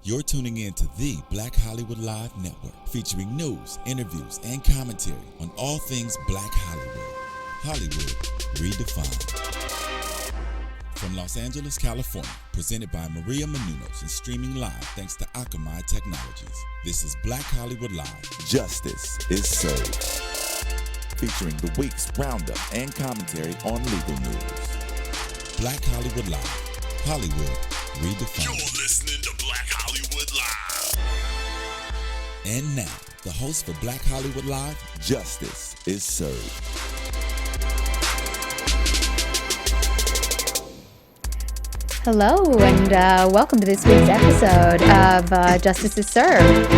You're tuning in to the Black Hollywood Live Network, featuring news, interviews, and commentary on all things Black Hollywood. Hollywood redefined. From Los Angeles, California, presented by Maria Menounos and streaming live thanks to Akamai Technologies. This is Black Hollywood Live. Justice is served. Featuring the week's roundup and commentary on legal news. Black Hollywood Live. Hollywood redefined. You're listening to Black Hollywood Live. And now, the host for Black Hollywood Live, Justice is Served. Hello, and welcome to this week's episode of Justice is Served,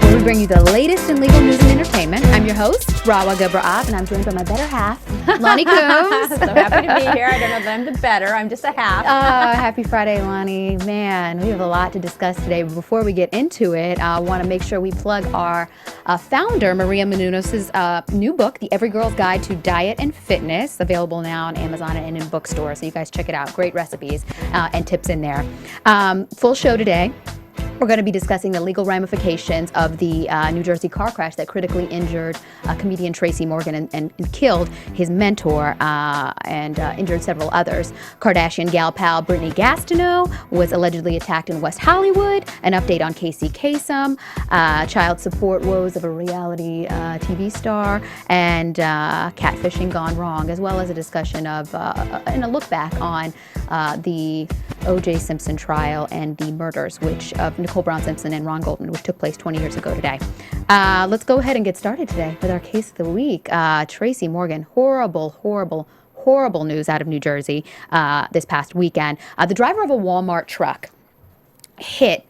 where we bring you the latest in legal news and entertainment. I'm your host, Rahwa Ghebre-Ab, and I'm joined by my better half, Loni Coombs. So happy to be here. I don't know that I'm the better. I'm just a half. Happy Friday, Loni. Man, we have a lot to discuss today. But before we get into it, I want to make sure we plug our founder, Maria Menounos' new book, The Every Girl's Guide to Diet and Fitness, available now on Amazon and in bookstores. So you guys check it out. Great recipes and tips in there. Full show today. We're going to be discussing the legal ramifications of the New Jersey car crash that critically injured comedian Tracy Morgan and killed his mentor and injured several others. Kardashian gal pal Brittny Gastineau was allegedly attacked in West Hollywood. An update on Kasem, child support woes of a reality TV star, and catfishing gone wrong, as well as a discussion of and a look back on the O.J. Simpson trial and the murders of Nicole Brown Simpson and Ron Goldman, which took place 20 years ago today. Let's go ahead and get started today with our case of the week. Tracy Morgan, horrible news out of New Jersey this past weekend. The driver of a Walmart truck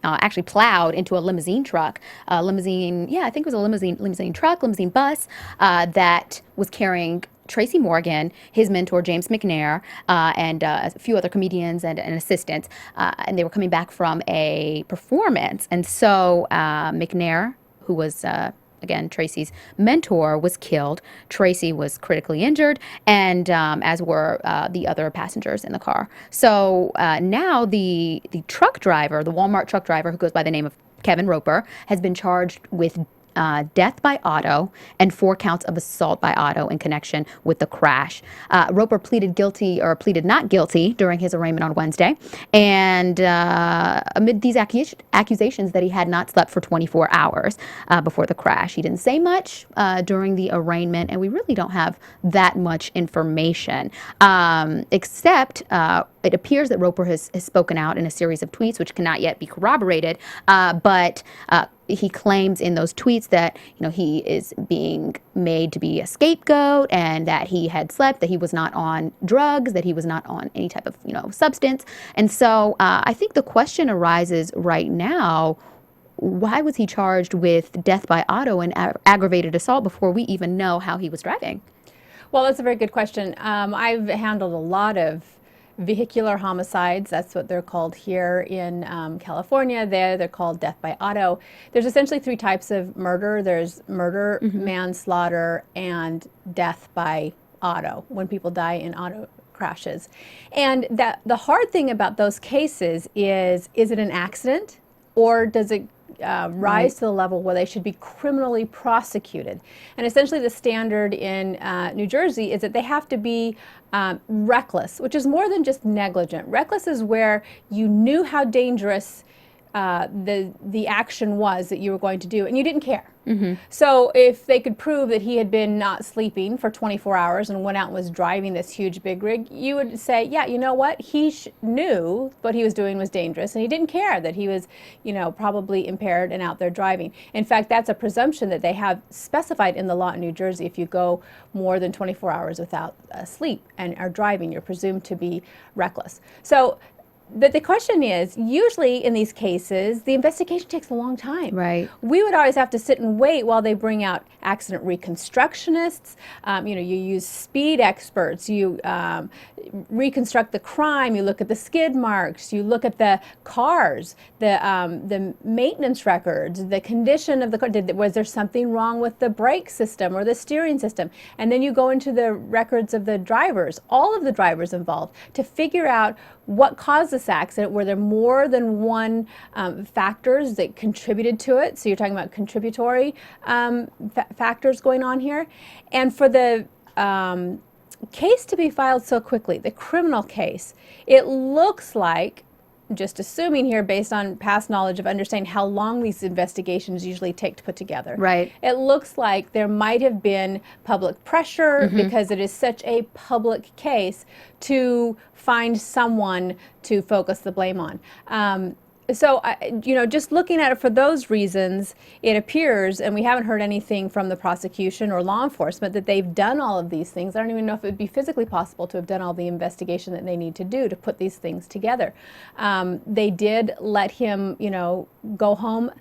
actually plowed into a limousine truck, I think it was a limousine bus that was carrying Tracy Morgan, his mentor James McNair, and a few other comedians and assistants, and they were coming back from a performance. And so McNair, who was again Tracy's mentor, was killed. Tracy was critically injured, and as were the other passengers in the car. So now the truck driver, the Walmart truck driver, who goes by the name of Kevin Roper, has been charged with death by auto and 4 counts of assault by auto in connection with the crash. Roper pleaded not guilty during his arraignment on Wednesday, and amid these accusations that he had not slept for 24 hours before the crash. He didn't say much during the arraignment, and we really don't have that much information, except it appears that Roper has spoken out in a series of tweets, which cannot yet be corroborated, but he claims in those tweets that he is being made to be a scapegoat, and that he had slept, that he was not on drugs, that he was not on any type of substance. And so I think the question arises right now: why was he charged with death by auto and aggravated assault before we even know how he was driving? Well, that's a very good question. I've handled a lot of vehicular homicides. That's what they're called here in California. They're called death by auto. There's essentially 3 types of murder. There's murder, manslaughter, and death by auto, when people die in auto crashes. And the hard thing about those cases is it an accident, or does it rise to the level where they should be criminally prosecuted? And essentially the standard in New Jersey is that they have to be reckless, which is more than just negligent. Reckless is where you knew how dangerous the action was that you were going to do, and you didn't care. So if they could prove that he had been not sleeping for 24 hours and went out and was driving this huge big rig, you would say, yeah, you know what? He knew what he was doing was dangerous, and he didn't care that he was, probably impaired and out there driving. In fact, that's a presumption that they have specified in the law in New Jersey. If you go more than 24 hours without sleep and are driving, you're presumed to be reckless. So But the question is, usually in these cases, the investigation takes a long time. Right. We would always have to sit and wait while they bring out accident reconstructionists. You use speed experts. You reconstruct the crime. You look at the skid marks. You look at the cars, the maintenance records, the condition of the car. Was there something wrong with the brake system or the steering system? And then you go into the records of the drivers, all of the drivers involved, to figure out what caused this accident? Were there more than one factors that contributed to it? So you're talking about contributory factors going on here. And for the case to be filed so quickly, the criminal case, it looks like, just assuming here based on past knowledge of understanding how long these investigations usually take to put together. Right. It looks like there might have been public pressure because it is such a public case to find someone to focus the blame on. So, just looking at it for those reasons, it appears, and we haven't heard anything from the prosecution or law enforcement, that they've done all of these things. I don't even know if it would be physically possible to have done all the investigation that they need to do to put these things together. They did let him, go home,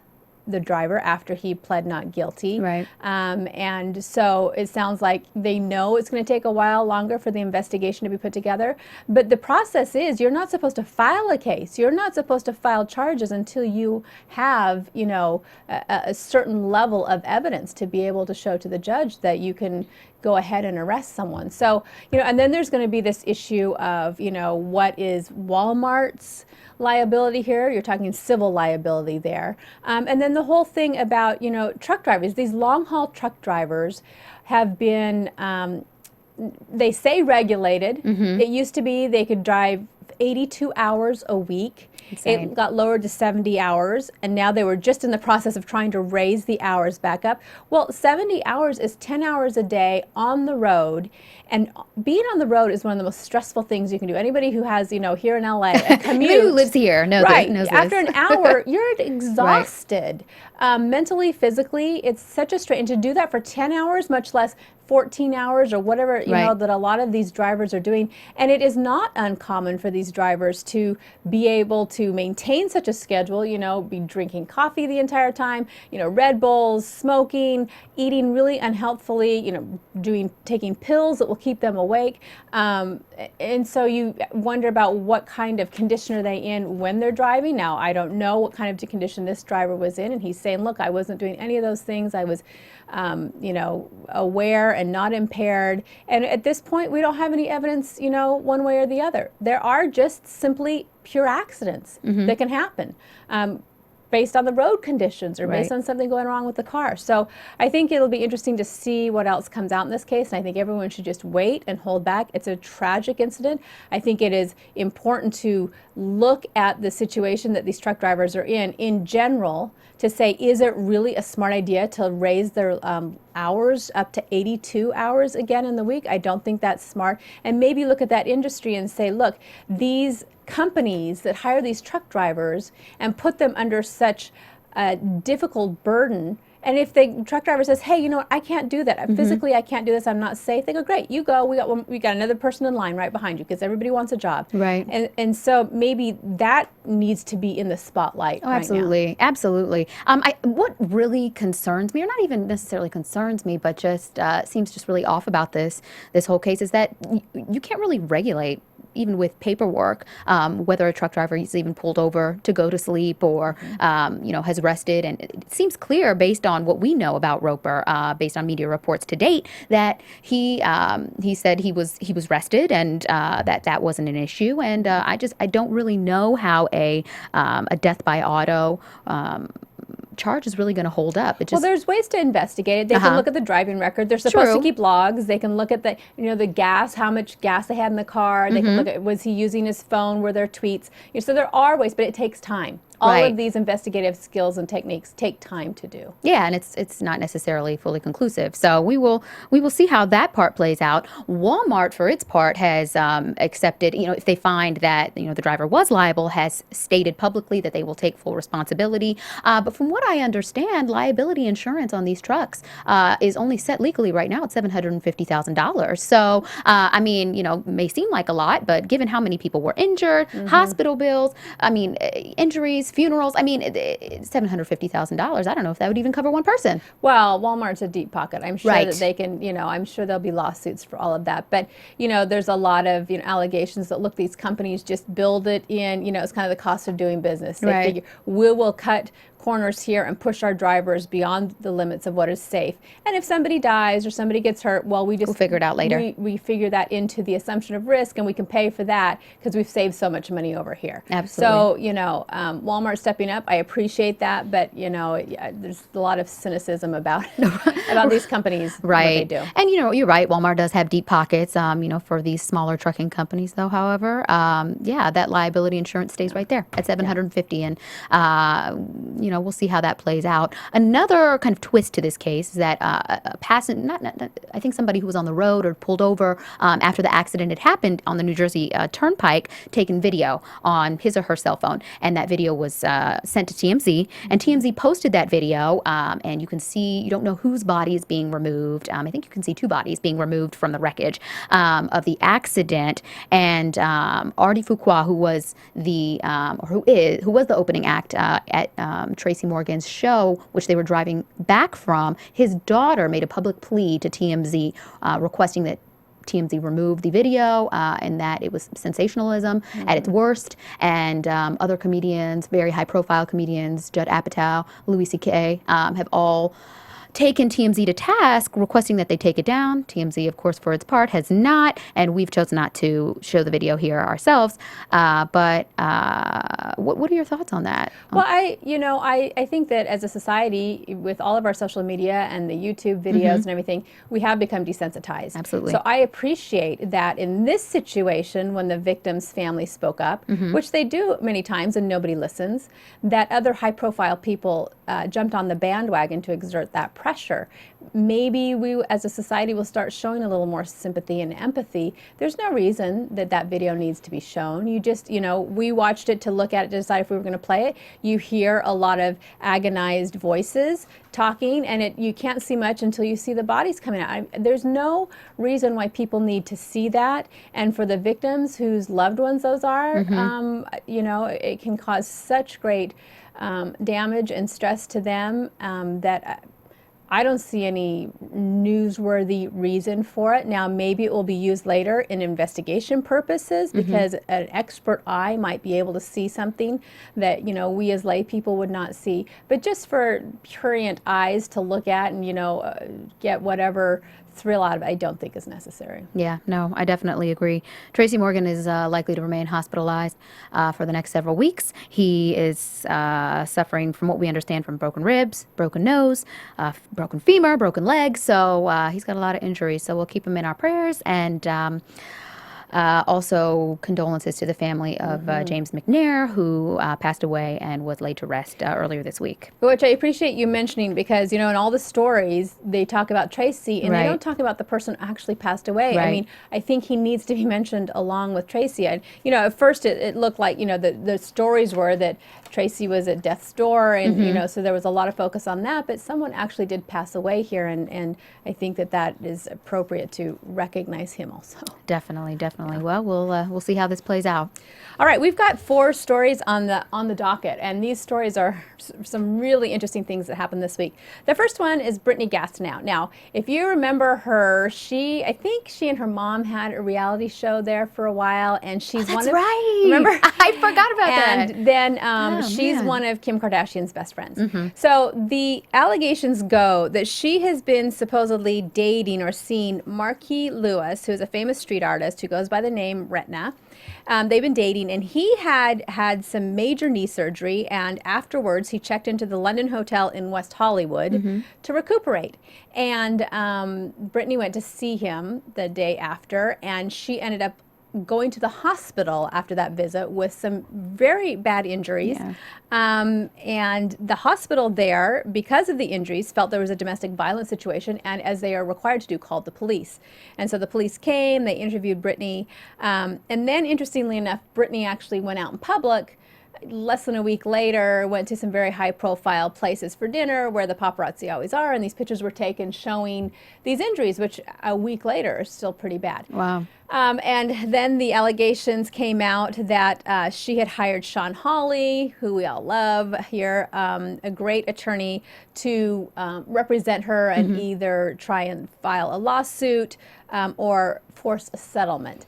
the driver, after he pled not guilty. Right. And so it sounds like they know it's going to take a while longer for the investigation to be put together. But the process is, you're not supposed to file a case. You're not supposed to file charges until you have, a certain level of evidence to be able to show to the judge that you can go ahead and arrest someone. So, and then there's going to be this issue of, what is Walmart's liability here? You're talking civil liability there. And then the whole thing about, truck drivers, these long haul truck drivers have been, they say regulated. It used to be they could drive 82 hours a week. Insane. It got lowered to 70 hours, and now they were just in the process of trying to raise the hours back up. Well, 70 hours is 10 hours a day on the road, and being on the road is one of the most stressful things you can do. Anybody who has, here in LA, a commute. Who lives here knows right. knows After this. an hour, you're exhausted. Right. Mentally, physically, it's such a strain. And to do that for 10 hours, much less 14 hours or whatever, that a lot of these drivers are doing. And it is not uncommon for these drivers to be able to maintain such a schedule, be drinking coffee the entire time, Red Bulls, smoking, eating really unhealthfully, taking pills that will keep them awake. And so you wonder about what kind of condition are they in when they're driving. Now, I don't know what kind of condition this driver was in, and he's saying, look, I wasn't doing any of those things. I was aware and not impaired. And at this point, we don't have any evidence, one way or the other. There are just simply pure accidents that can happen based on the road conditions or based on something going wrong with the car. So I think it'll be interesting to see what else comes out in this case. And I think everyone should just wait and hold back. It's a tragic incident. I think it is important to look at the situation that these truck drivers are in general, to say, is it really a smart idea to raise their hours up to 82 hours again in the week? I don't think that's smart. And maybe look at that industry and say, look, these companies that hire these truck drivers and put them under such a difficult burden, and if the truck driver says, hey, I can't do that. Physically, I can't do this. I'm not safe. They go, great, you go. We got another person in line right behind you, because everybody wants a job. Right. And so maybe that needs to be in the spotlight. Oh, absolutely. Right now. Absolutely. What really concerns me, or not even necessarily concerns me, but just seems just really off about this whole case, is that you can't really regulate, even with paperwork, whether a truck driver is even pulled over to go to sleep or, has rested. And it seems clear based on what we know about Roper, based on media reports to date, that he said he was rested and that wasn't an issue. And I don't really know how a death by auto charge is really going to hold up. Well, there's ways to investigate it. They can look at the driving record. They're supposed to keep logs. They can look at the, the gas, how much gas they had in the car. They can look at, was he using his phone? Were there tweets? So there are ways, but it takes time. All of these investigative skills and techniques take time to do. Yeah, and it's not necessarily fully conclusive. So we will see how that part plays out. Walmart, for its part, has accepted, if they find that the driver was liable, has stated publicly that they will take full responsibility. But from what I understand, liability insurance on these trucks is only set legally right now at $750,000. So may seem like a lot, but given how many people were injured, hospital bills, injuries, funerals, $750,000. I don't know if that would even cover one person. Well, Walmart's a deep pocket. I'm sure that they can, I'm sure there'll be lawsuits for all of that. But, there's a lot of, allegations that, look, these companies just build it in, it's kind of the cost of doing business. They figure, we will cut corners here and push our drivers beyond the limits of what is safe. And if somebody dies or somebody gets hurt, well, we'll figure it out later. We figure that into the assumption of risk, and we can pay for that because we've saved so much money over here. Absolutely. So, Walmart stepping up, I appreciate that, but, there's a lot of cynicism about these companies, right. what they do. And, you're right. Walmart does have deep pockets, for these smaller trucking companies, though, however. That liability insurance stays right there at $750. And, we'll see how that plays out. Another kind of twist to this case is that a passenger, I think somebody who was on the road or pulled over after the accident had happened on the New Jersey Turnpike, taken video on his or her cell phone. And that video was sent to TMZ. And TMZ posted that video. And you can see, you don't know whose body is being removed. I think you can see two bodies being removed from the wreckage of the accident. And Artie Fuqua, who was the opening act at Tracy Morgan's show, which they were driving back from, his daughter made a public plea to TMZ requesting that TMZ removed the video and that it was sensationalism at its worst. And other comedians, very high-profile comedians, Judd Apatow, Louis C.K., have all taken TMZ to task, requesting that they take it down. TMZ, of course, for its part, has not, and we've chosen not to show the video here ourselves. But what are your thoughts on that? Well, I think that as a society, with all of our social media and the YouTube videos and everything, we have become desensitized. Absolutely. So I appreciate that in this situation, when the victim's family spoke up, which they do many times and nobody listens, that other high-profile people jumped on the bandwagon to exert that pressure. Maybe we as a society will start showing a little more sympathy and empathy. There's no reason that video needs to be shown. You just, we watched it to look at it to decide if we were going to play it. You hear a lot of agonized voices talking, and you can't see much until you see the bodies coming out. There's no reason why people need to see that. And for the victims whose loved ones those are, it can cause such great damage and stress to them that I don't see any newsworthy reason for it. Now, maybe it will be used later in investigation purposes because an expert eye might be able to see something that, we as lay people would not see. But just for prurient eyes to look at and, get whatever thrill out of it, I don't think is necessary. Yeah, no, I definitely agree. Tracy Morgan is likely to remain hospitalized for the next several weeks. He is suffering, from what we understand, from broken ribs, broken nose, broken femur, broken leg. So he's got a lot of injuries. So we'll keep him in our prayers. And also condolences to the family of James McNair, who passed away and was laid to rest earlier this week. Which I appreciate you mentioning because, in all the stories, they talk about Tracy and they don't talk about the person who actually passed away. Right. I mean, I think he needs to be mentioned along with Tracy. And, at first it looked like, the stories were that Tracy was at death's door and, so there was a lot of focus on that, but someone actually did pass away here and I think that is appropriate to recognize him also. Definitely. Well, we'll see how this plays out. All right, we've got 4 stories on the docket, and these stories are some really interesting things that happened this week. The first one is Brittny Gastineau. Now, if you remember her, I think she and her mom had a reality show there for a while, and she's That's one of right. Remember? I forgot about that. And then she's one of Kim Kardashian's best friends. So the allegations go that she has been supposedly dating or seen Marquis Lewis, who is a famous street artist who goes by the name Retina. They've been dating, and he had some major knee surgery, and afterwards he checked into the London Hotel in West Hollywood to recuperate. And Brittny went to see him the day after, and she ended up going to the hospital after that visit with some very bad injuries. Yeah. And the hospital there, because of the injuries, felt there was a domestic violence situation, and as they are required to do, called the police. And so the police came, they interviewed Brittny, and then interestingly enough, Brittny actually went out in public less than a week later, went to some very high-profile places for dinner where the paparazzi always are, and these pictures were taken showing these injuries, which a week later are still pretty bad. Wow. And then the allegations came out that she had hired Sean Hawley, who we all love here, a great attorney, to represent her and either try and file a lawsuit or force a settlement.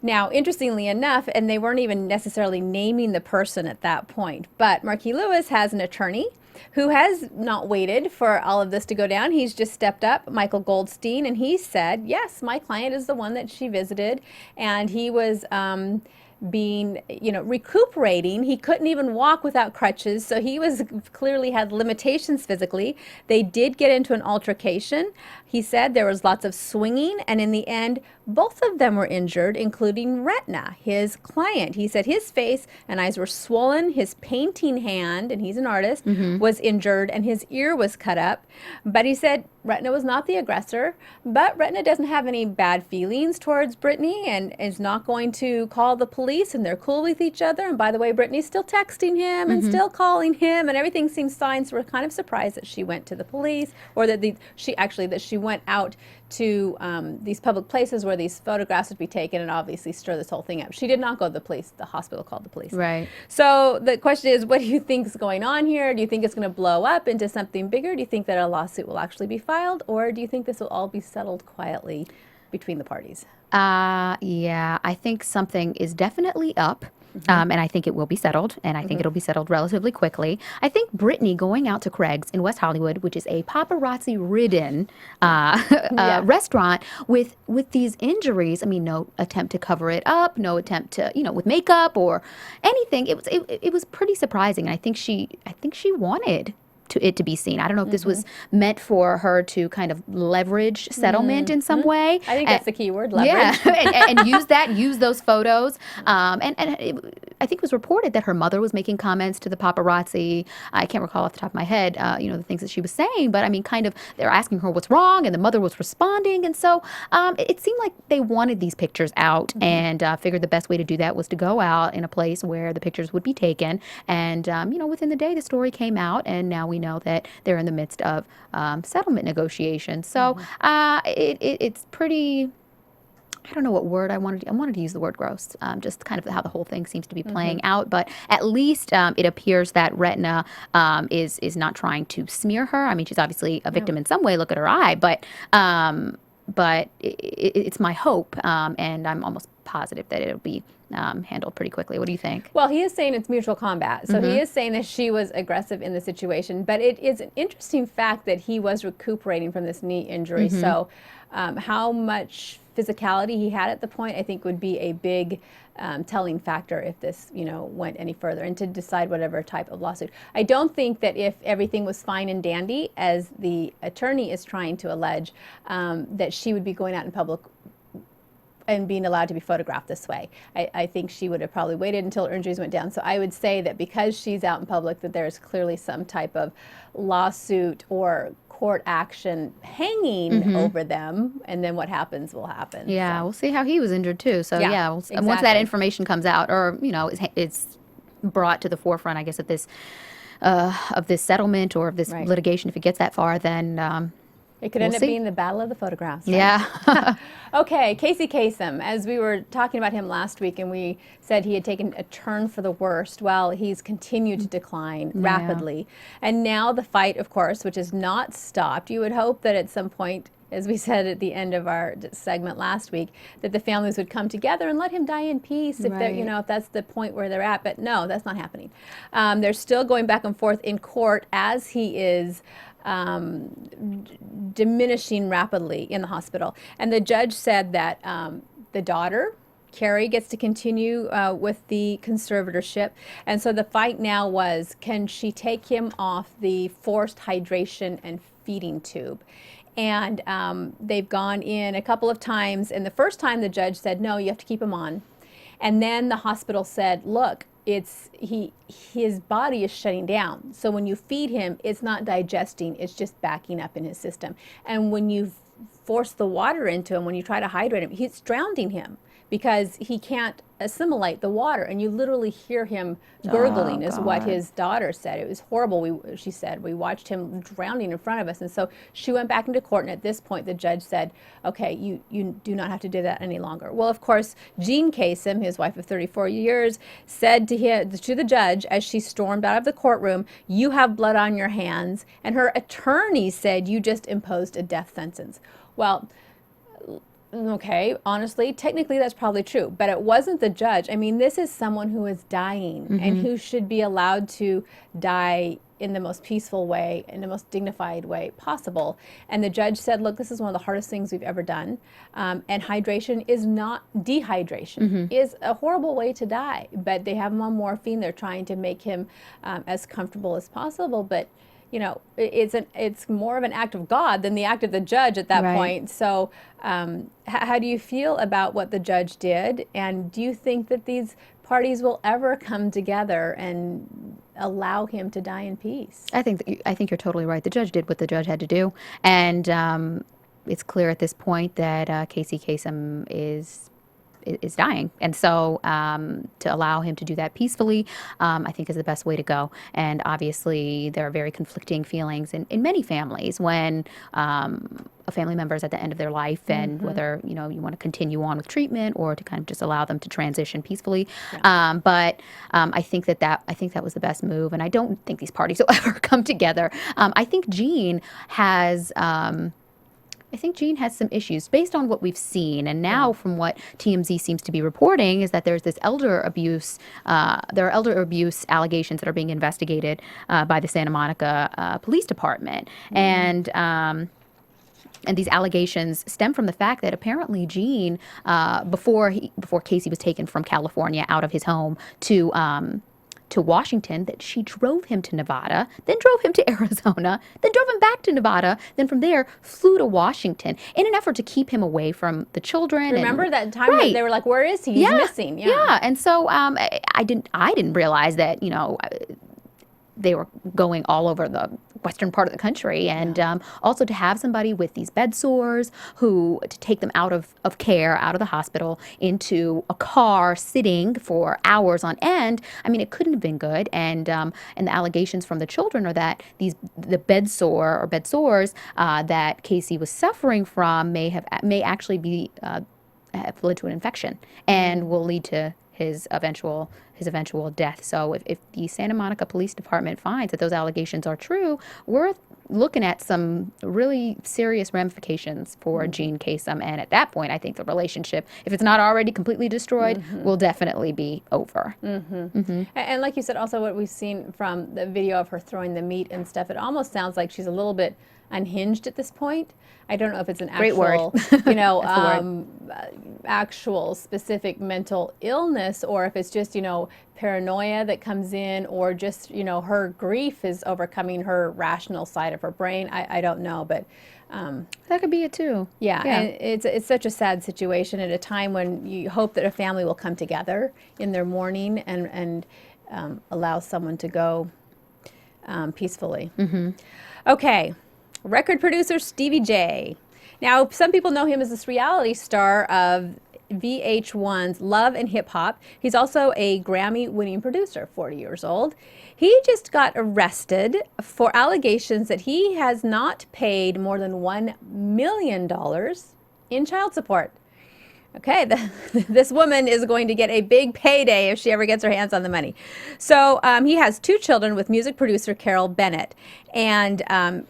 Now, interestingly enough, and they weren't even necessarily naming the person at that point, but Marquis Lewis has an attorney, who has not waited for all of this to go down. He's just stepped up, Michael Goldstein, and he said, yes, my client is the one that she visited, and he was being, recuperating. He couldn't even walk without crutches, so he was clearly had limitations physically. They did get into an altercation. He said there was lots of swinging, and in the end, both of them were injured, including Brittny, his client. He said his face and eyes were swollen, his painting hand, and he's an artist, was injured, and his ear was cut up. But he said Brittny was not the aggressor, but Brittny doesn't have any bad feelings towards Brittny and is not going to call the police, and they're cool with each other. And by the way, Brittany's still texting him and still calling him, and everything seems fine. So we're kind of surprised that she went to the police, or that she went out to these public places where these photographs would be taken and obviously stir this whole thing up. She did not go to the police. The hospital called the police. Right. So the question is, what do you think is going on here? Do you think it's going to blow up into something bigger? Do you think that a lawsuit will actually be filed? Or do you think this will all be settled quietly between the parties? Yeah, I think something is definitely up. And I think it will be settled, and I think it'll be settled relatively quickly. I think Brittny going out to Craig's in West Hollywood, which is a paparazzi-ridden restaurant with these injuries. I mean, no attempt to cover it up, no attempt to, with makeup or anything. It was pretty surprising. And I think she wanted it to be seen. I don't know if this was meant for her to kind of leverage settlement in some way. I think that's the key word, leverage. Yeah, and use those photos. And I think it was reported that her mother was making comments to the paparazzi. I can't recall off the top of my head, the things that she was saying, but I mean, kind of, they're asking her what's wrong, and the mother was responding. And so it seemed like they wanted these pictures out, and figured the best way to do that was to go out in a place where the pictures would be taken. And, within the day, the story came out, and now we know that they're in the midst of settlement negotiations. So it's pretty, I don't know what word I wanted to use the word gross, just kind of how the whole thing seems to be playing out. But at least it appears that Brittny is not trying to smear her. I mean, she's obviously a victim in some way. Look at her eye. But it's my hope, and I'm almost positive that it'll be handled pretty quickly. What do you think? Well, he is saying it's mutual combat. So he is saying that she was aggressive in the situation. But it is an interesting fact that he was recuperating from this knee injury. So how much physicality he had at the point, I think, would be a big telling factor if this, went any further, and to decide whatever type of lawsuit. I don't think that if everything was fine and dandy, as the attorney is trying to allege, that she would be going out in public and being allowed to be photographed this way. I think she would have probably waited until her injuries went down. So I would say that because she's out in public, that there's clearly some type of lawsuit or court action hanging over them, and then what happens will happen. Yeah, we'll see how he was injured too. So exactly. Once that information comes out, or it's brought to the forefront, I guess, of this settlement or of this litigation, if it gets that far, then it could end up being the battle of the photographs. Right? Yeah. Okay, Kasem, as we were talking about him last week, and we said he had taken a turn for the worst. Well, he's continued to decline rapidly. And now the fight, of course, which is not stopped. You would hope that at some point, as we said at the end of our segment last week, that the families would come together and let him die in peace if they're, if that's the point where they're at. But no, that's not happening. They're still going back and forth in court as he is diminishing rapidly in the hospital. And the judge said that the daughter, Carrie, gets to continue with the conservatorship. And so the fight now was, can she take him off the forced hydration and feeding tube? And they've gone in a couple of times. And the first time the judge said, no, you have to keep him on. And then the hospital said, look, his body is shutting down. So when you feed him, it's not digesting, it's just backing up in his system. And when you force the water into him, when you try to hydrate him, it's drowning him because he can't assimilate the water. And you literally hear him gurgling, is what his daughter said. It was horrible, she said. We watched him drowning in front of us. And so she went back into court, and at this point the judge said, okay, you do not have to do that any longer. Well, of course, Jean Kasem, his wife of 34 years, said to the judge as she stormed out of the courtroom, you have blood on your hands. And her attorney said, you just imposed a death sentence. Well, Okay, honestly, technically that's probably true, but it wasn't the judge. I mean, this is someone who is dying and who should be allowed to die in the most peaceful way, in the most dignified way possible. And the judge said, look, this is one of the hardest things we've ever done. And hydration is not, dehydration is a horrible way to die. But they have him on morphine. They're trying to make him as comfortable as possible. But you know, it's more of an act of God than the act of the judge at that point. So how do you feel about what the judge did? And do you think that these parties will ever come together and allow him to die in peace? I think you're totally right. The judge did what the judge had to do. And it's clear at this point that Casey Kasem is dying. And so to allow him to do that peacefully, I think is the best way to go. And obviously there are very conflicting feelings in many families when a family member is at the end of their life and whether, you know, you want to continue on with treatment or to kind of just allow them to transition peacefully. But I think that was the best move. And I don't think these parties will ever come together. I think Gene has some issues based on what we've seen. And now from what TMZ seems to be reporting is that there's this elder abuse, there are elder abuse allegations that are being investigated by the Santa Monica Police Department. And these allegations stem from the fact that apparently Gene, before Casey was taken from California out of his home to Washington, that she drove him to Nevada, then drove him to Arizona, then drove him back to Nevada, then from there flew to Washington in an effort to keep him away from the children. Remember that time that they were like, "Where is he? He's missing." Yeah. And so I didn't realize that, you know, they were going all over the western part of the country, and also to have somebody with these bed sores to take them out of care, out of the hospital, into a car sitting for hours on end. I mean, it couldn't have been good. And the allegations from the children are that the bed sores that Casey was suffering from may actually be have led to an infection and will lead to his eventual death. So if the Santa Monica Police Department finds that those allegations are true, we're looking at some really serious ramifications for Gene Kasem. And at that point, I think the relationship, if it's not already completely destroyed, will definitely be over. And like you said, also what we've seen from the video of her throwing the meat and stuff, it almost sounds like she's a little bit unhinged at this point. I don't know if it's an actual, you know, actual specific mental illness, or if it's just, you know, paranoia that comes in, or just, you know, her grief is overcoming her rational side of her brain. I don't know, but that could be it too. Yeah, and it's such a sad situation at a time when you hope that a family will come together in their mourning and allow someone to go peacefully. Okay. Record producer Stevie J. Now, some people know him as this reality star of VH1's Love and Hip Hop. He's also a Grammy-winning producer, 40 years old. He just got arrested for allegations that he has not paid more than $1 million in child support. Okay, this woman is going to get a big payday if she ever gets her hands on the money. So he has 2 children with music producer Carol Bennett. And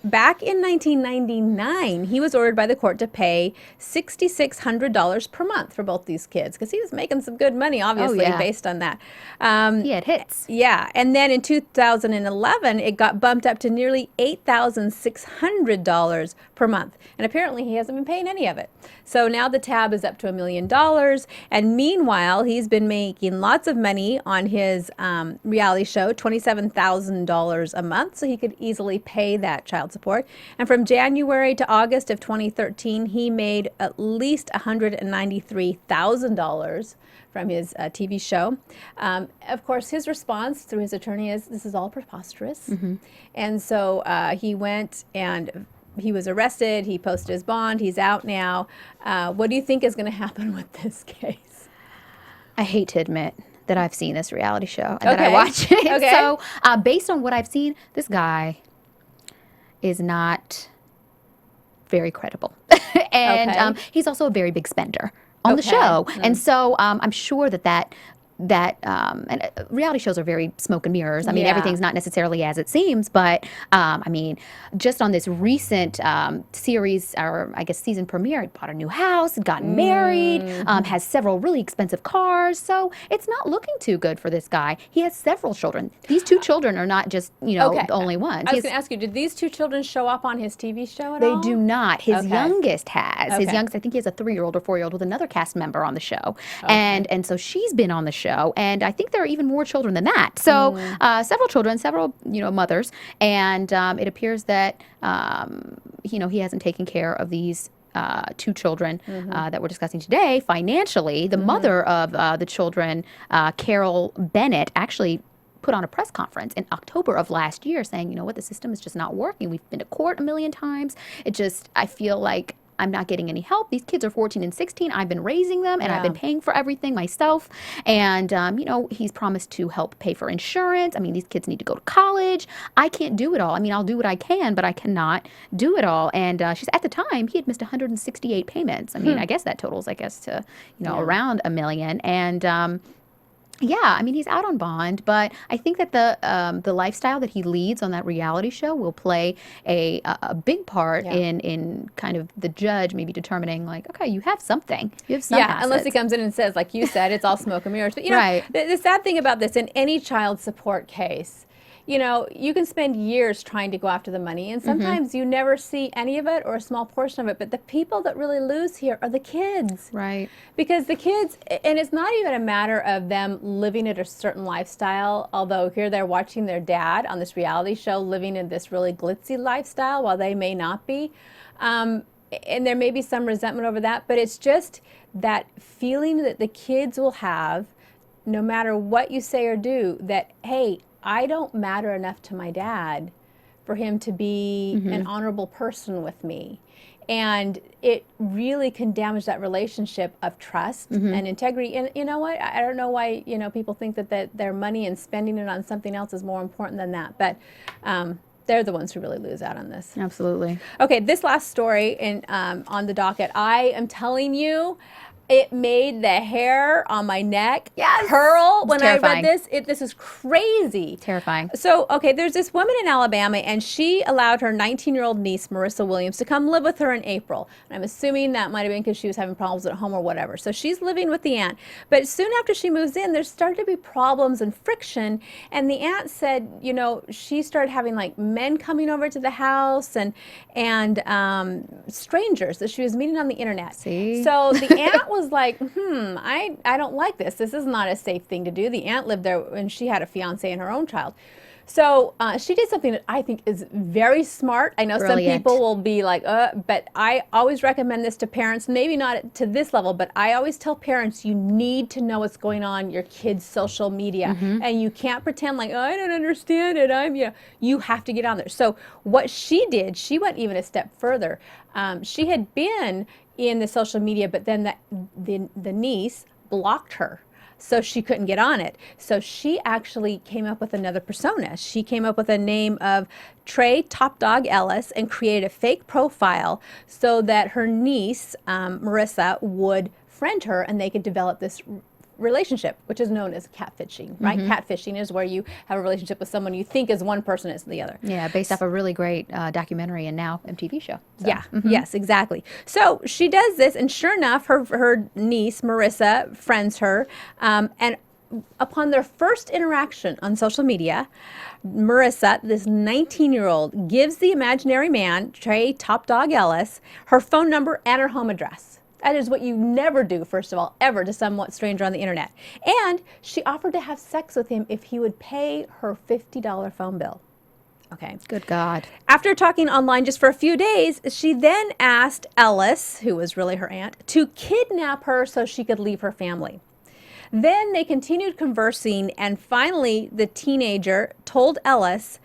back in 1999, he was ordered by the court to pay $6,600 per month for both these kids, because he was making some good money, obviously, based on that. He had hits. Yeah, and then in 2011, it got bumped up to nearly $8,600 per month. And apparently he hasn't been paying any of it. So now the tab is up to $1 million. And meanwhile, he's been making lots of money on his reality show, $27,000 a month, so he could easily pay that child support. And from January to August of 2013, he made at least $193,000 from his TV show. Of course, his response through his attorney is, this is all preposterous. And so he went and he was arrested. He posted his bond. He's out now. What do you think is going to happen with this case? I hate to admit that I've seen this reality show and that I watch it. So based on what I've seen, this guy is not very credible. And he's also a very big spender on the show. And so I'm sure that and reality shows are very smoke and mirrors. I mean, Yeah. everything's not necessarily as it seems, but I mean, just on this recent series, or I guess season premiere, he bought a new house, gotten married, has several really expensive cars. So it's not looking too good for this guy. He has several children. These two children are not just, the only ones. I was going to ask you, did these two children show up on his TV show at They all? do not. His Okay. youngest has. His Okay. youngest, I think he has a 3-year-old or 4-year-old with another cast member on the show. And so she's been on the show. And I think there are even more children than that. So several children, several, mothers. And it appears that, he hasn't taken care of these two children that we're discussing today financially. The mother of the children, Carol Bennett, actually put on a press conference in October of last year saying, the system is just not working. We've been to court a million times. I feel like I'm not getting any help. These kids are 14 and 16. I've been raising them and I've been paying for everything myself. And, he's promised to help pay for insurance. I mean, these kids need to go to college. I can't do it all. I mean, I'll do what I can, but I cannot do it all. And she's at the time, he had missed 168 payments. I mean, I guess that totals, to, around $1 million. And, yeah, I mean, he's out on bond, but I think that the lifestyle that he leads on that reality show will play a big part in kind of the judge maybe determining, like, okay, you have something. You have some assets. Unless he comes in and says, like you said, it's all smoke and mirrors. But, Right. the sad thing about this, in any child support case, you can spend years trying to go after the money, and sometimes you never see any of it or a small portion of it. But the people that really lose here are the kids. Right. Because the kids, and it's not even a matter of them living at a certain lifestyle, although here they're watching their dad on this reality show living in this really glitzy lifestyle while they may not be. And there may be some resentment over that, but it's just that feeling that the kids will have, no matter what you say or do, that, hey, I don't matter enough to my dad for him to be an honorable person with me. And it really can damage that relationship of trust and integrity. And you know what? I don't know why, people think that their money and spending it on something else is more important than that. But they're the ones who really lose out on this. Absolutely. Okay, this last story on the docket, I am telling you, it made the hair on my neck curl when I read this. This is crazy. Terrifying. So, okay, there's this woman in Alabama, and she allowed her 19-year-old niece, Marissa Williams, to come live with her in April. And I'm assuming that might have been because she was having problems at home or whatever. So she's living with the aunt. But soon after she moves in, there started to be problems and friction. And the aunt said, she started having like men coming over to the house and strangers that she was meeting on the internet. See? So the aunt was like, I don't like this. This is not a safe thing to do. The aunt lived there and she had a fiance and her own child. So she did something that I think is very smart. I know Brilliant. some people will be like, but I always recommend this to parents, maybe not to this level, but I always tell parents, you need to know what's going on your kids' social media. And you can't pretend like, I don't understand it. You have to get on there. So what she did, she went even a step further. She had been in the social media, but then the niece blocked her. So she couldn't get on it. So she actually came up with another persona. She came up with a name of Trey Top Dog Ellis and created a fake profile so that her niece, Marissa, would friend her and they could develop this relationship, which is known as catfishing, right? Catfishing is where you have a relationship with someone you think is one person is the other. Yeah, based off a really great documentary and now MTV show. So. Yeah, yes, exactly. So she does this, and sure enough, her niece, Marissa, friends her, and upon their first interaction on social media, Marissa, this 19-year-old, gives the imaginary man, Trey Top Dog Ellis, her phone number and her home address. That is what you never do, first of all, ever to some stranger on the internet. And she offered to have sex with him if he would pay her $50 phone bill. Okay. Good God. After talking online just for a few days, she then asked Ellis, who was really her aunt, to kidnap her so she could leave her family. Then they continued conversing, and finally the teenager told Ellis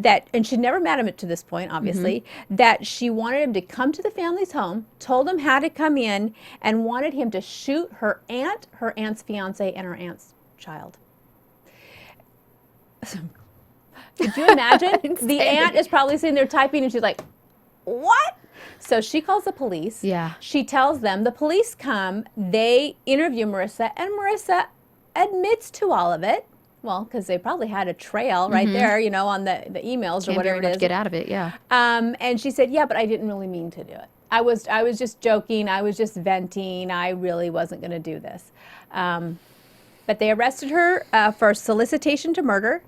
that, and she'd never met him to this point, obviously, that she wanted him to come to the family's home, told him how to come in, and wanted him to shoot her aunt's fiance, and her aunt's child. Could you imagine? The aunt is probably sitting there typing, and she's like, what? So she calls the police. Yeah. She tells them, the police come, they interview Marissa, and Marissa admits to all of it. Well, because they probably had a trail right there, you know, on the emails or Can't whatever very it much is. get out of it, yeah. And she said, yeah, but I didn't really mean to do it. I was just joking. I was just venting. I really wasn't going to do this. But they arrested her for solicitation to murder.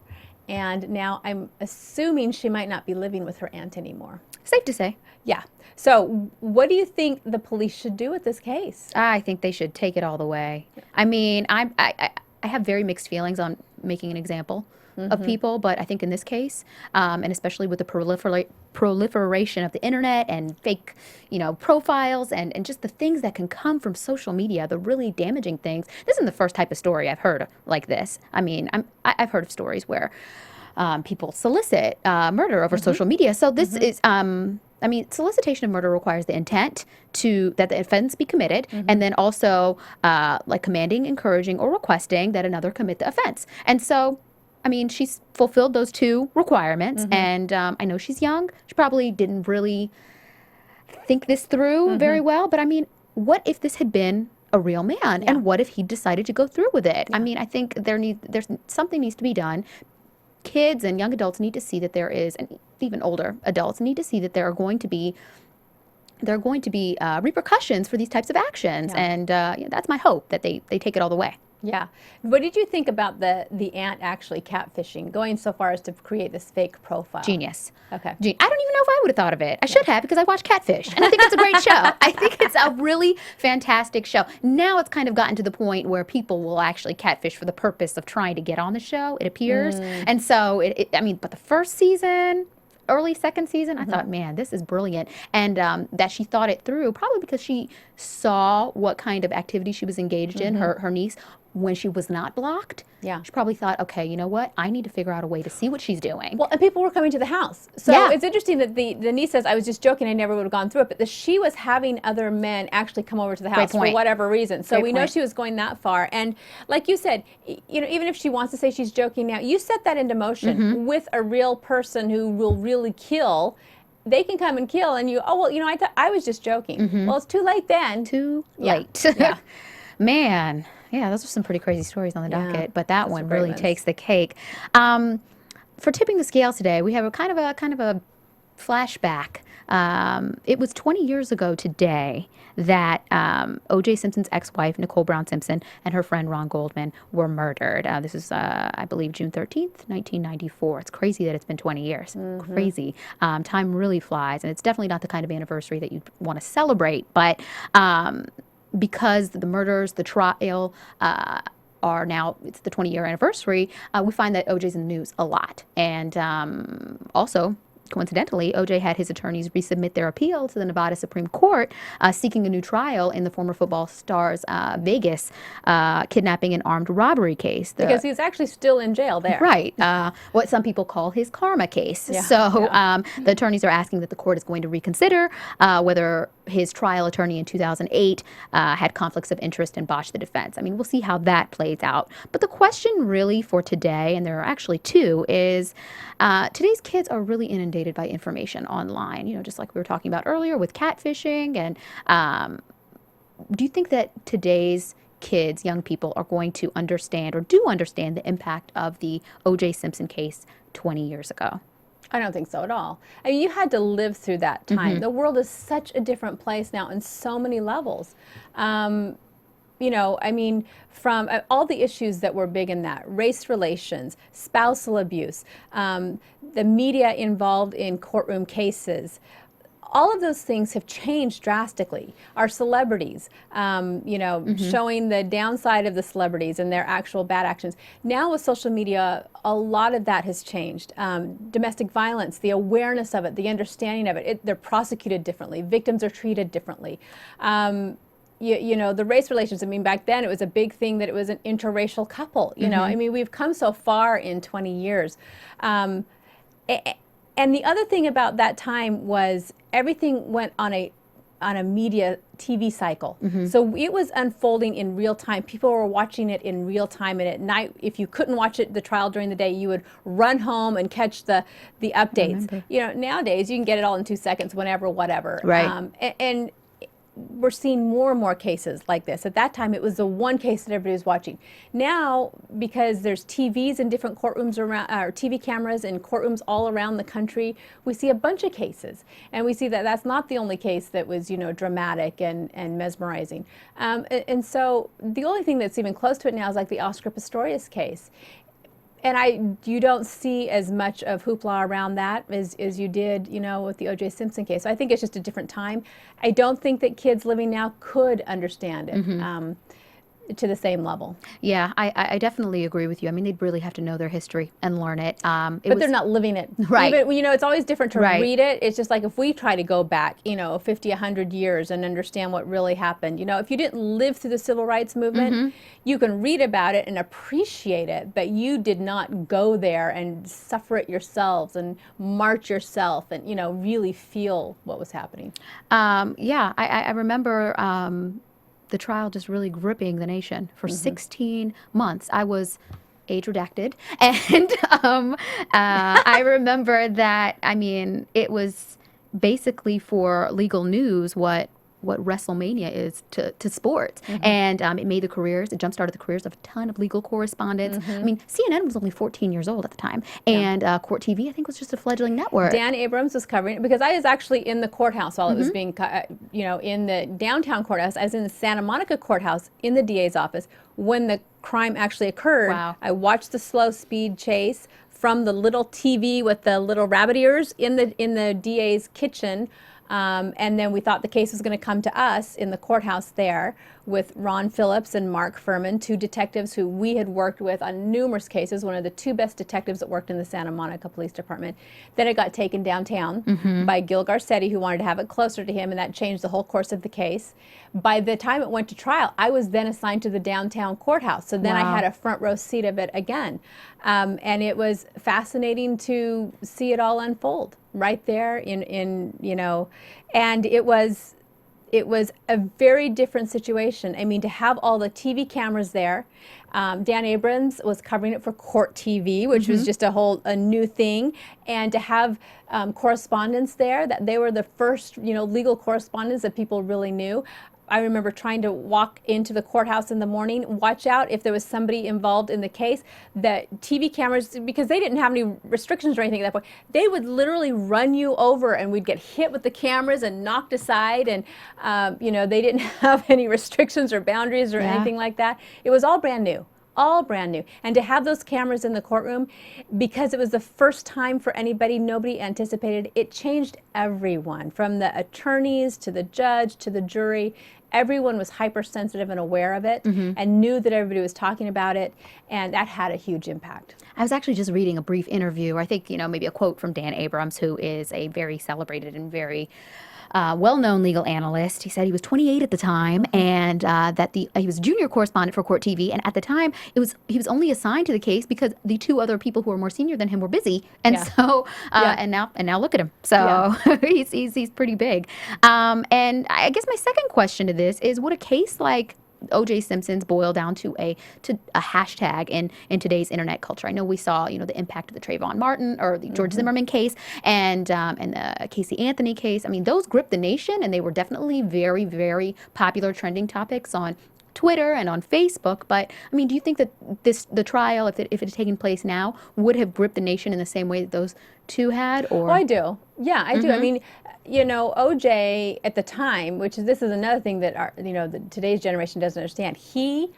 And now I'm assuming she might not be living with her aunt anymore. Safe to say. Yeah. So what do you think the police should do with this case? I think they should take it all the way. I mean, I have very mixed feelings on making an example of people, but I think in this case, and especially with the proliferation of the internet and fake, you know, profiles and just the things that can come from social media, the really damaging things. This isn't the first type of story I've heard like this. I mean, I've heard of stories where people solicit murder over social media. So this is, I mean, solicitation of murder requires the intent that the offense be committed, and then also like commanding, encouraging, or requesting that another commit the offense. And so, I mean, she's fulfilled those two requirements, and I know she's young. She probably didn't really think this through very well, but I mean, what if this had been a real man, and what if he decided to go through with it? I mean, I think there's something needs to be done. Kids and young adults need to see that there is, and even older adults need to see that there are going to be repercussions for these types of actions, and that's my hope that they take it all the way. Yeah. What did you think about the aunt actually catfishing, going so far as to create this fake profile? Genius. Okay. I don't even know if I would have thought of it. I should have, because I watch Catfish, and I think it's a great show. I think it's a really fantastic show. Now it's kind of gotten to the point where people will actually catfish for the purpose of trying to get on the show, it appears. And so, I mean, but the first season, early second season, I thought, man, this is brilliant. And that she thought it through, probably because she saw what kind of activity she was engaged in, her niece, when she was not blocked. Yeah. She probably thought, okay, you know what? I need to figure out a way to see what she's doing. Well, and people were coming to the house. So it's interesting that the niece says, I was just joking, I never would have gone through it, but that she was having other men actually come over to the house for whatever reason. So we know she was going that far. And like you said, you know, even if she wants to say she's joking now, you set that into motion with a real person who will really kill. They can come and kill, and you, oh, well, you know, I thought I was just joking. Well, it's too late then. Too late. Man. Yeah, those are some pretty crazy stories on the docket, but that one really takes the cake. For tipping the scales today, we have a kind of a flashback. It was 20 years ago today that O.J. Simpson's ex-wife, Nicole Brown Simpson, and her friend Ron Goldman were murdered. This is, I believe, June 13th, 1994. It's crazy that it's been 20 years. Crazy. Time really flies, and it's definitely not the kind of anniversary that you want to celebrate, but because the murders, the trial, are now, it's the 20-year anniversary, we find that OJ's in the news a lot. And also, coincidentally, OJ had his attorneys resubmit their appeal to the Nevada Supreme Court, seeking a new trial in the former football star's Vegas kidnapping and armed robbery case. Because he's actually still in jail there. Right. What some people call his karma case. The attorneys are asking that the court is going to reconsider whether his trial attorney in 2008 had conflicts of interest and botched the defense. I mean, we'll see how that plays out. But the question really for today, and there are actually two, is today's kids are really inundated by information online, you know, just like we were talking about earlier with catfishing. And do you think that today's kids, young people, are going to understand or do understand the impact of the O.J. Simpson case 20 years ago? I don't think so at all. I mean, you had to live through that time. The world is such a different place now on so many levels. You know, I mean, from all the issues that were big in that, race relations, spousal abuse, the media involved in courtroom cases, all of those things have changed drastically. Our celebrities, you know, showing the downside of the celebrities and their actual bad actions. Now with social media, a lot of that has changed. Domestic violence, the awareness of it, the understanding of it, they're prosecuted differently. Victims are treated differently. You know, the race relations, I mean, back then it was a big thing that it was an interracial couple. You know, I mean, we've come so far in 20 years. And the other thing about that time was everything went on a media TV cycle. So it was unfolding in real time. People were watching it in real time, and at night, if you couldn't watch it, the trial during the day, you would run home and catch the updates. You know, nowadays you can get it all in 2 seconds, whenever, whatever. Right. And we're seeing more and more cases like this. At that time, it was the one case that everybody was watching. Now, because there's TVs in different courtrooms around, or TV cameras in courtrooms all around the country, we see a bunch of cases. And we see that that's not the only case that was, dramatic and mesmerizing. And so the only thing that's even close to it now is like the Oscar Pistorius case. And you don't see as much of hoopla around that as you did, with the O.J. Simpson case. So I think it's just a different time. I don't think that kids living now could understand it to the same level. Yeah, I definitely agree with you. I mean, they'd really have to know their history and learn it. But they're not living it. Right. Even, it's always different to read it. It's just like if we try to go back, 50, 100 years and understand what really happened. If you didn't live through the civil rights movement, you can read about it and appreciate it, but you did not go there and suffer it yourselves and march yourself and, really feel what was happening. Yeah, I remember the trial just really gripping the nation for 16 months. I was age redacted, and I remember that, it was basically for legal news what WrestleMania is to sports. And it made it jump-started the careers of a ton of legal correspondents. CNN was only 14 years old at the time, and Court TV, I think, was just a fledgling network. Dan Abrams was covering it, because I was actually in the courthouse while it was being, in the downtown courthouse. I was in the Santa Monica courthouse in the DA's office when the crime actually occurred. Wow. I watched the slow speed chase from the little TV with the little rabbit ears in the DA's kitchen. And then we thought the case was going to come to us in the courthouse there with Ron Phillips and Mark Furman, two detectives who we had worked with on numerous cases, one of the two best detectives that worked in the Santa Monica Police Department. Then it got taken downtown by Gil Garcetti, who wanted to have it closer to him, and that changed the whole course of the case. By the time it went to trial, I was then assigned to the downtown courthouse, so then I had a front row seat of it again. And it was fascinating to see it all unfold right there and it was a very different situation. To have all the TV cameras there. Dan Abrams was covering it for Court TV, which was just a new thing, and to have correspondents there, that they were the first, legal correspondents that people really knew. I remember trying to walk into the courthouse in the morning, watch out if there was somebody involved in the case. The TV cameras, because they didn't have any restrictions or anything at that point, they would literally run you over and we'd get hit with the cameras and knocked aside. And, they didn't have any restrictions or boundaries or anything like that. It was all brand new. All brand new. And to have those cameras in the courtroom, because it was the first time for anybody, nobody anticipated, it changed everyone, from the attorneys to the judge to the jury. Everyone was hypersensitive and aware of it and knew that everybody was talking about it, and that had a huge impact. I was actually just reading a brief interview, I think, maybe a quote from Dan Abrams, who is a very celebrated and very well-known legal analyst. He said he was 28 at the time, and that he was junior correspondent for Court TV. And at the time, he was only assigned to the case because the two other people who were more senior than him were busy. And so, and now look at him. So he's pretty big. And I guess my second question to this is: would a case like O.J. Simpson's boil down to a hashtag in today's internet culture? I know we saw, the impact of the Trayvon Martin or the George Zimmerman case and the Casey Anthony case. Those gripped the nation, and they were definitely very, very popular trending topics on Twitter and on Facebook. But do you think that the trial, if it had taken place now, would have gripped the nation in the same way that those two had? Or I do. Yeah, I do. O.J. at the time, this is another thing that today's generation doesn't understand. He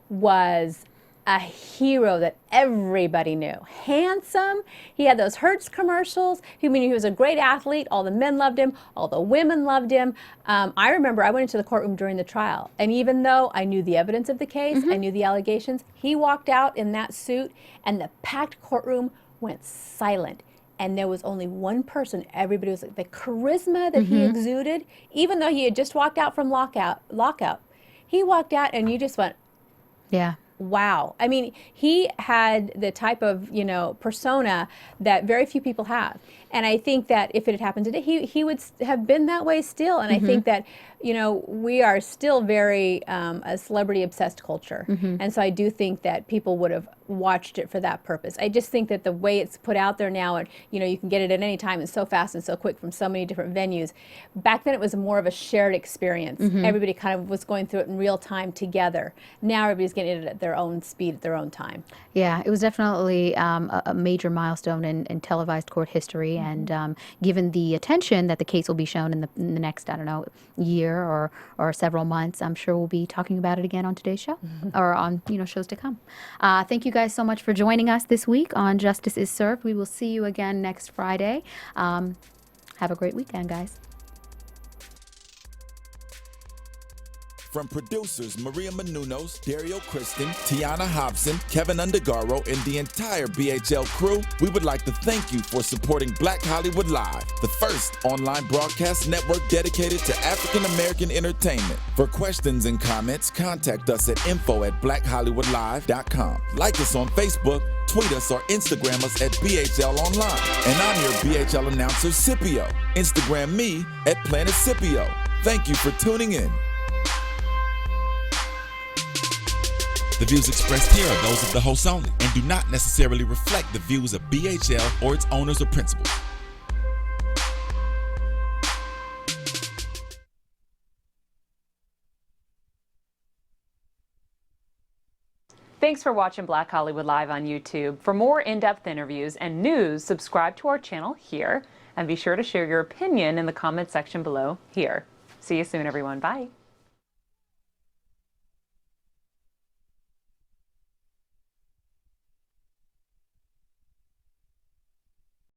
was a hero that everybody knew. Handsome. He had those Hertz commercials. He was a great athlete. All the men loved him. All the women loved him. I remember I went into the courtroom during the trial, and even though I knew the evidence of the case, I knew the allegations, he walked out in that suit, and the packed courtroom went silent. And there was only one person. Everybody was like, the charisma that he exuded, even though he had just walked out from lockout, he walked out and you just went, wow. He had the type of, persona that very few people have. And I think that if it had happened today, he would have been that way still. And I think that, we are still very a celebrity-obsessed culture. And so I do think that people would have watched it for that purpose. I just think that the way it's put out there now, and you can get it at any time and so fast and so quick from so many different venues. Back then it was more of a shared experience. Everybody kind of was going through it in real time together. Now everybody's getting it at their own speed, at their own time. Yeah, it was definitely a major milestone in televised court history, and given the attention that the case will be shown in the next, I don't know, year or several months, I'm sure we'll be talking about it again on today's show or on shows to come. Thank you guys so much for joining us this week on Justice is Served. We will see you again next Friday. Have a great weekend, guys. From producers Maria Menounos, Dario Kristen, Tiana Hobson, Kevin Undergaro, and the entire BHL crew, we would like to thank you for supporting Black Hollywood Live, the first online broadcast network dedicated to African American entertainment. For questions and comments, contact us at info@blackhollywoodlive.com. Like us on Facebook, tweet us or Instagram us at BHL Online. And I'm your BHL announcer, Scipio. Instagram me at Planet Scipio. Thank you for tuning in. The views expressed here are those of the hosts only and do not necessarily reflect the views of BHL or its owners or principals. Thanks for watching Black Hollywood Live on YouTube. For more in-depth interviews and news, subscribe to our channel here, and be sure to share your opinion in the comment section below here. See you soon, everyone. Bye.